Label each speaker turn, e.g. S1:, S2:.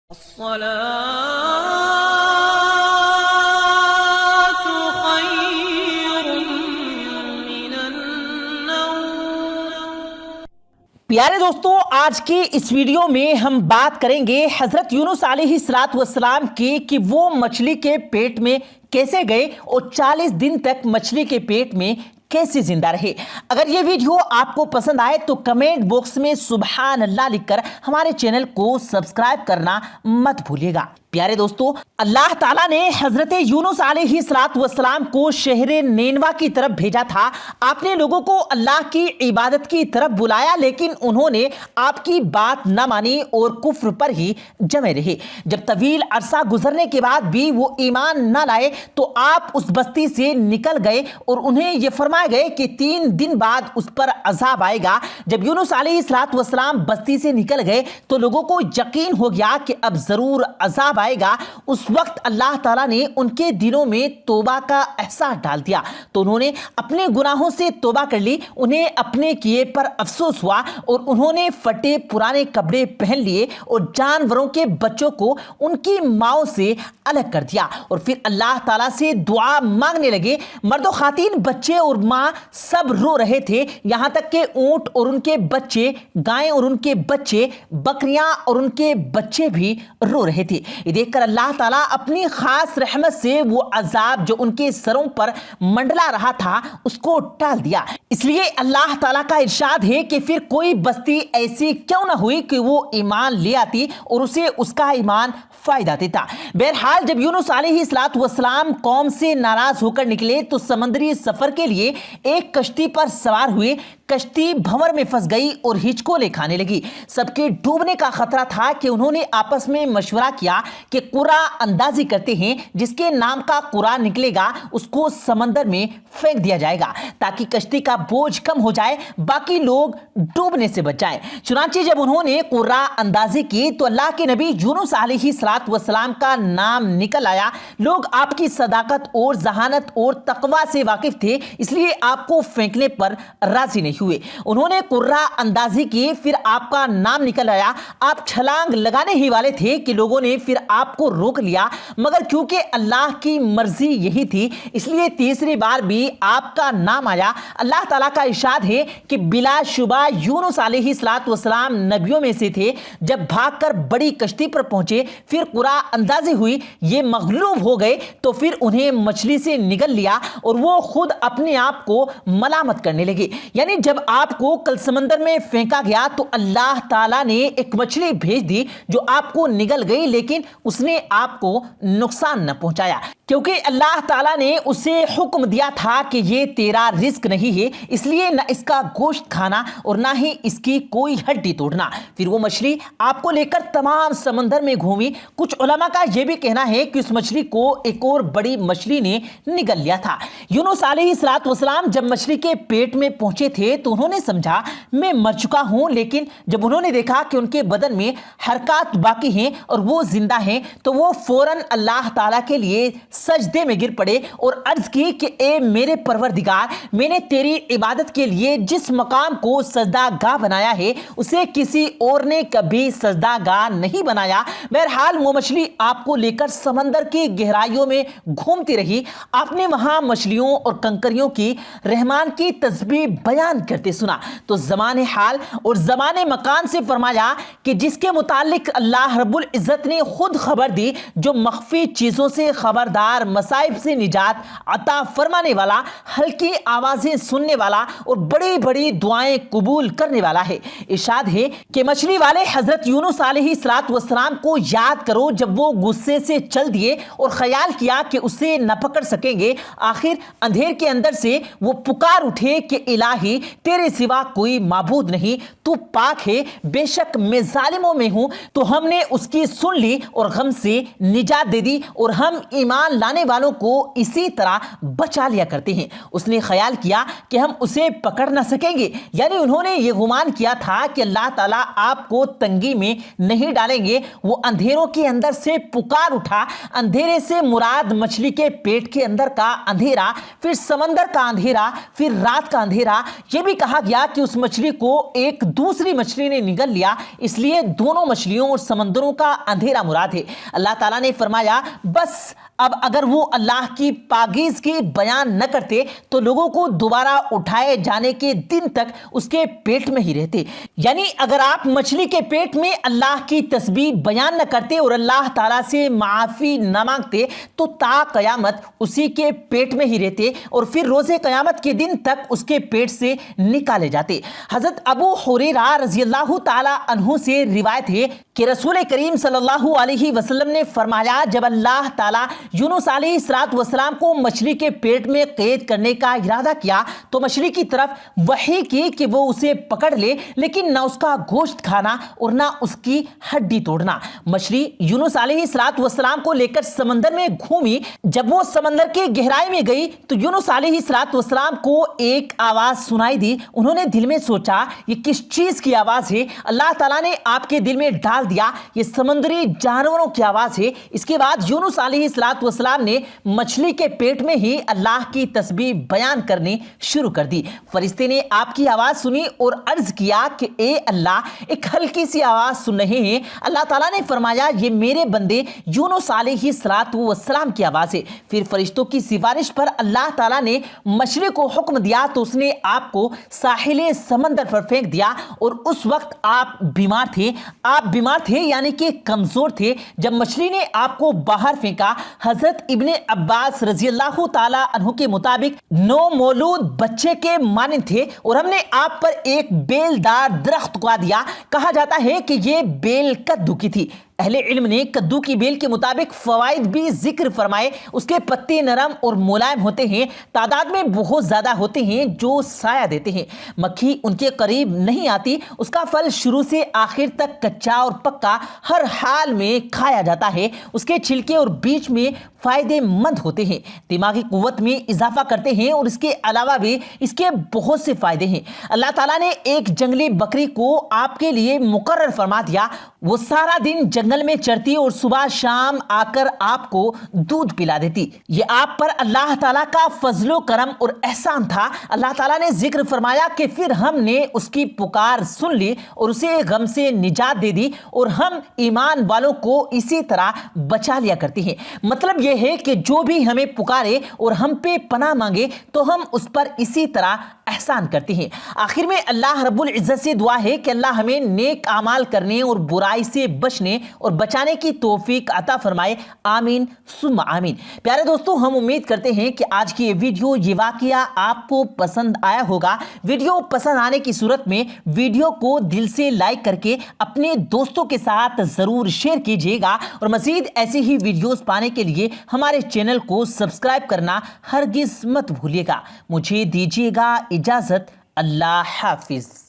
S1: الصلاة خير من النوم۔
S2: پیارے دوستوں، آج کے اس ویڈیو میں ہم بات کریں گے حضرت یونس علیہ السلام کی کہ وہ مچھلی کے پیٹ میں کیسے گئے اور 40 دن تک مچھلی کے پیٹ میں کیسے زندہ رہے۔ اگر یہ ویڈیو آپ کو پسند آئے تو کمنٹ باکس میں سبحان اللہ لکھ کر ہمارے چینل کو سبسکرائب کرنا مت بھولیے گا۔ پیارے دوستو، اللہ تعالیٰ نے حضرت یونس علیہ السلام کو شہر نینوا کی طرف بھیجا تھا۔ آپ نے لوگوں کو اللہ کی عبادت کی طرف بلایا، لیکن انہوں نے آپ کی بات نہ مانی اور کفر پر ہی جمے رہے۔ جب طویل عرصہ گزرنے کے بعد بھی وہ ایمان نہ لائے تو آپ اس بستی سے نکل گئے اور انہیں یہ فرمائے گئے کہ 3 دن بعد اس پر عذاب آئے گا۔ جب یونس علیہ السلام بستی سے نکل گئے تو لوگوں کو یقین ہو گیا کہ اب ضرور عذاب آئے گا۔ اس وقت اللہ تعالیٰ نے ان کے دلوں میں توبہ کا احساس ڈال دیا تو انہوں نے اپنے گناہوں سے توبہ کر لی۔ انہیں اپنے کیے پر افسوس ہوا اور انہوں نے پھٹے پرانے کپڑے پہن لیے اور جانوروں کے بچوں کو ان کی ماؤں سے الگ کر دیا اور پھر اللہ تعالیٰ سے دعا مانگنے لگے۔ مرد و خواتین، بچے اور ماں سب رو رہے تھے، یہاں تک کہ اونٹ اور ان کے بچے، گائیں اور ان کے بچے، بکریاں اور ان کے بچے بھی رو رہے تھے۔ یہ دیکھ کر اللہ تعالیٰ اپنی خاص رحمت سے وہ عذاب جو ان کے سروں پر منڈلا رہا تھا اس کو ٹال دیا۔ اس لیے اللہ تعالیٰ کا ارشاد ہے کہ پھر کوئی بستی ایسی کیوں نہ ہوئی کہ وہ ایمان لے آتی اور اسے اس کا ایمان فائدہ دیتا۔ بہرحال جب یونس علیہ السلام قوم سے ناراض ہو کر نکلے تو سمندری سفر کے لیے ایک کشتی پر سوار ہوئے۔ کشتی بھنور میں پھنس گئی اور ہچکولے کھانے لگی۔ سب کے ڈوبنے کا خطرہ تھا کہ انہوں نے آپس میں مشورہ کیا کہ قرعہ اندازی کرتے ہیں، جس کے نام کا قرعہ نکلے گا اس کو سمندر میں پھینک دیا جائے گا تاکہ کشتی کا بوجھ کم ہو جائے، باقی لوگ ڈوبنے سے بچ جائیں۔ چنانچہ جب انہوں نے قرعہ اندازی کی تو اللہ کے نبی یونس علیہ السلام کا نام نکل آیا۔ لوگ آپ کی صداقت اور ذہانت اور تقوی سے واقف تھے، اس لیے آپ کو پھینکنے پر راضی نہیں ہوئے۔ انہوں نے قرعہ اندازی کی، پھر آپ کا نام نکل آیا۔ آپ چھلانگ لگانے ہی والے تھے کہ لوگوں نے پھر آپ کو روک لیا، مگر کیونکہ اللہ کی مرضی یہی تھی اس لیے تیسری بار بھی آپ کا نام آیا۔ اللہ تعالیٰ کا ارشاد ہے کہ بلا شبہ یونس علیہ السلام نبیوں میں سے تھے۔ جب بھاگ کر بڑی کشتی پر پہنچے، پھر قرعہ اندازی ہوئی، یہ مغلوب ہو گئے تو پھر انہیں مچھلی سے نگل لیا اور وہ خود اپنے آپ کو ملامت کرنے لگے۔ یعنی جب آپ کو کل سمندر میں پھینکا گیا تو اللہ تعالیٰ نے ایک مچھلی بھیج دی جو آپ کو نگل گئی، لیکن اس نے آپ کو نقصان نہ پہنچایا کیونکہ اللہ تعالیٰ نے اسے حکم دیا تھا کہ یہ تیرا رزق نہیں ہے، اس لیے نہ اس کا گوشت کھانا اور نہ ہی اس کی کوئی ہڈی توڑنا۔ پھر وہ مچھلی آپ کو لے کر تمام سمندر میں گھومی۔ کچھ علماء کا یہ بھی کہنا ہے کہ اس مچھلی کو ایک اور بڑی مچھلی نے نگل لیا تھا۔ یونس علیہ السلام جب مچھلی کے پیٹ میں پہنچے تھے تو انہوں نے سمجھا میں مر چکا ہوں، لیکن جب انہوں نے دیکھا کہ ان کے بدن میں حرکات باقی ہیں اور وہ زندہ ہیں تو وہ فوراً اللہ تعالیٰ کے لیے سجدے میں گر پڑے اور عرض کی کہ اے میرے پروردگار، میں نے تیری عبادت کے لیے جس مقام کو سجدہ گاہ بنایا ہے اسے کسی اور نے کبھی سجدہ گاہ نہیں بنایا۔ بہرحال وہ مچھلی آپ کو لے کر سمندر کی گہرائیوں میں گھومتی رہی۔ آپ نے وہاں مچھلیوں اور کنکریوں کی رحمان کی تسبیح بیان کرتے سنا تو زمان حال اور زمان مکان سے فرمایا کہ جس کے متعلق اللہ رب العزت نے خود خبر دی، جو مخفی چیزوں سے خبردار، مصائب سے نجات عطا فرمانے والا، ہلکی آوازیں سننے والا اور بڑی بڑی دعائیں قبول کرنے والا ہے۔ ارشاد ہے کہ مچھلی والے حضرت یونس علیہ السلام کو یاد کرو جب وہ غصے سے چل دیے اور خیال کیا کہ اسے نہ پکڑ سکیں گے، آخر اندھیر کے اندر سے وہ پکار اٹھے کہ الہی تیرے سوا کوئی معبود نہیں، تو پاک ہے، بے شک میں ظالموں میں ہوں۔ تو ہم نے اس کی سن لی اور غم سے نجات دے دی اور ہم ایمان لانے والوں کو اسی طرح بچا لیا کرتے ہیں۔ اس نے خیال کیا کہ ہم اسے پکڑ نہ سکیں گے، یعنی انہوں نے یہ گمان کیا تھا کہ اللہ تعالیٰ آپ کو تنگی میں نہیں ڈالیں گے۔ وہ اندھیروں کے اندر سے پکار اٹھا۔ اندھیرے سے مراد مچھلی کے پیٹ کے اندر کا اندھیرا، پھر سمندر کا اندھیرا، پھر رات کا اندھیرا۔ یہ بھی کہا گیا کہ اس مچھلی کو ایک دوسری مچھلی نے نگل لیا، اس لیے دونوں مچھلیوں اور سمندروں کا اندھیرا مراد ہے۔ اللہ تعالیٰ نے فرمایا بس اب اگر وہ اللہ کی پاکیزگی بیان نہ کرتے تو لوگوں کو دوبارہ اٹھائے جانے کے دن تک اس کے پیٹ میں ہی رہتے۔ یعنی اگر آپ مچھلی کے پیٹ میں اللہ کی تسبیح بیان نہ کرتے اور اللہ تعالیٰ سے معافی نہ مانگتے تو تا قیامت اسی کے پیٹ میں ہی رہتے اور پھر روز قیامت کے دن تک اس کے پیٹ سے نکالے جاتے۔ حضرت ابو ہریرہ رضی اللہ تعالیٰ عنہ سے روایت ہے کہ رسول کریم صلی اللہ علیہ وسلم نے فرمایا جب اللہ تعالیٰ یونس علیہ السلام کو مچھلی کے پیٹ میں قید کرنے کا ارادہ کیا تو مچھلی کی طرف وحی کی کہ وہ اسے پکڑ لے، لیکن نہ اس کا گوشت کھانا اور نہ اس کی ہڈی توڑنا۔ مچھلی یونس علیہ السلام کو لے کر سمندر میں گھومی۔ جب وہ سمندر کے گہرائی میں گئی تو یونس علیہ السلام کو ایک آواز سنائی دی۔ انہوں نے دل میں سوچا یہ کس چیز کی آواز ہے؟ اللہ تعالیٰ نے آپ کے دل میں ڈال دیا یہ سمندری جانوروں کی آواز ہے۔ اس کے بعد یونس علیہ السلام نے مچھلی کے پیٹ میں ہی اللہ کی تسبیح بیان کرنی شروع کر دی۔ فرشتے نے آپ کی آواز سنی اور عرض کیا کہ اے اللہ ایک ہلکی سی آواز سن رہے ہیں۔ اللہ تعالیٰ نے فرمایا یہ میرے بندے یونس علیہ السلام کی آواز ہے۔ پھر فرشتوں کی سفارش پر اللہ تعالیٰ نے مچھلی کو حکم دیا تو اس نے آپ کو ساحل سمندر پر پھینک دیا اور اس وقت آپ بیمار تھے یعنی کہ کمزور تھے۔ جب مچھلی نے آپ کو باہر پھینکا حضرت ابن عباس رضی اللہ تعالیٰ عنہ کے مطابق 9 مولود بچے کے مانند تھے اور ہم نے آپ پر ایک بیل دار درخت اگا دیا۔ کہا جاتا ہے کہ یہ بیل کدو کی تھی۔ اہل علم نے کدو کی بیل کے مطابق فوائد بھی ذکر فرمائے۔ اس کے پتے نرم اور ملائم ہوتے ہیں، تعداد میں بہت زیادہ ہوتے ہیں جو سایہ دیتے ہیں، مکھی ان کے قریب نہیں آتی۔ اس کا پھل شروع سے آخر تک کچا اور پکا ہر حال میں کھایا جاتا ہے۔ اس کے چھلکے اور بیج میں فائدے مند ہوتے ہیں، دماغی قوت میں اضافہ کرتے ہیں اور اس کے علاوہ بھی اس کے بہت سے فائدے ہیں۔ اللہ تعالیٰ نے ایک جنگلی بکری کو آپ کے لیے مقرر فرما دیا۔ وہ سارا دن جنگل میں چرتی اور صبح شام آ کر آپ کو دودھ پلا دیتی۔ یہ آپ پر اللہ تعالیٰ کا فضل و کرم اور احسان تھا۔ اللہ تعالیٰ نے ذکر فرمایا کہ پھر ہم نے اس کی پکار سن لی اور اسے غم سے نجات دے دی اور ہم ایمان والوں کو اسی طرح بچا لیا کرتے ہیں۔ مطلب یہ ہے کہ جو بھی ہمیں پکارے اور ہم پہ پناہ مانگے تو ہم اس پر اسی طرح احسان کرتے ہیں۔ آخر میں اللہ رب العزت سے دعا ہے کہ اللہ ہمیں نیک اعمال کرنے اور برائی سے بچنے اور بچانے کی توفیق عطا فرمائے، آمین ثم آمین۔ پیارے دوستو، ہم امید کرتے ہیں کہ آج کی یہ ویڈیو، یہ واقعہ آپ کو پسند آیا ہوگا۔ ویڈیو پسند آنے کی صورت میں ویڈیو کو دل سے لائک کر کے اپنے دوستوں کے ساتھ ضرور شیئر کیجیے گا اور مزید ایسی ہی ویڈیوز پانے کے لیے ہمارے چینل کو سبسکرائب کرنا ہرگز مت بھولیے گا۔ مجھے دیجیے گا اجازت، اللہ حافظ۔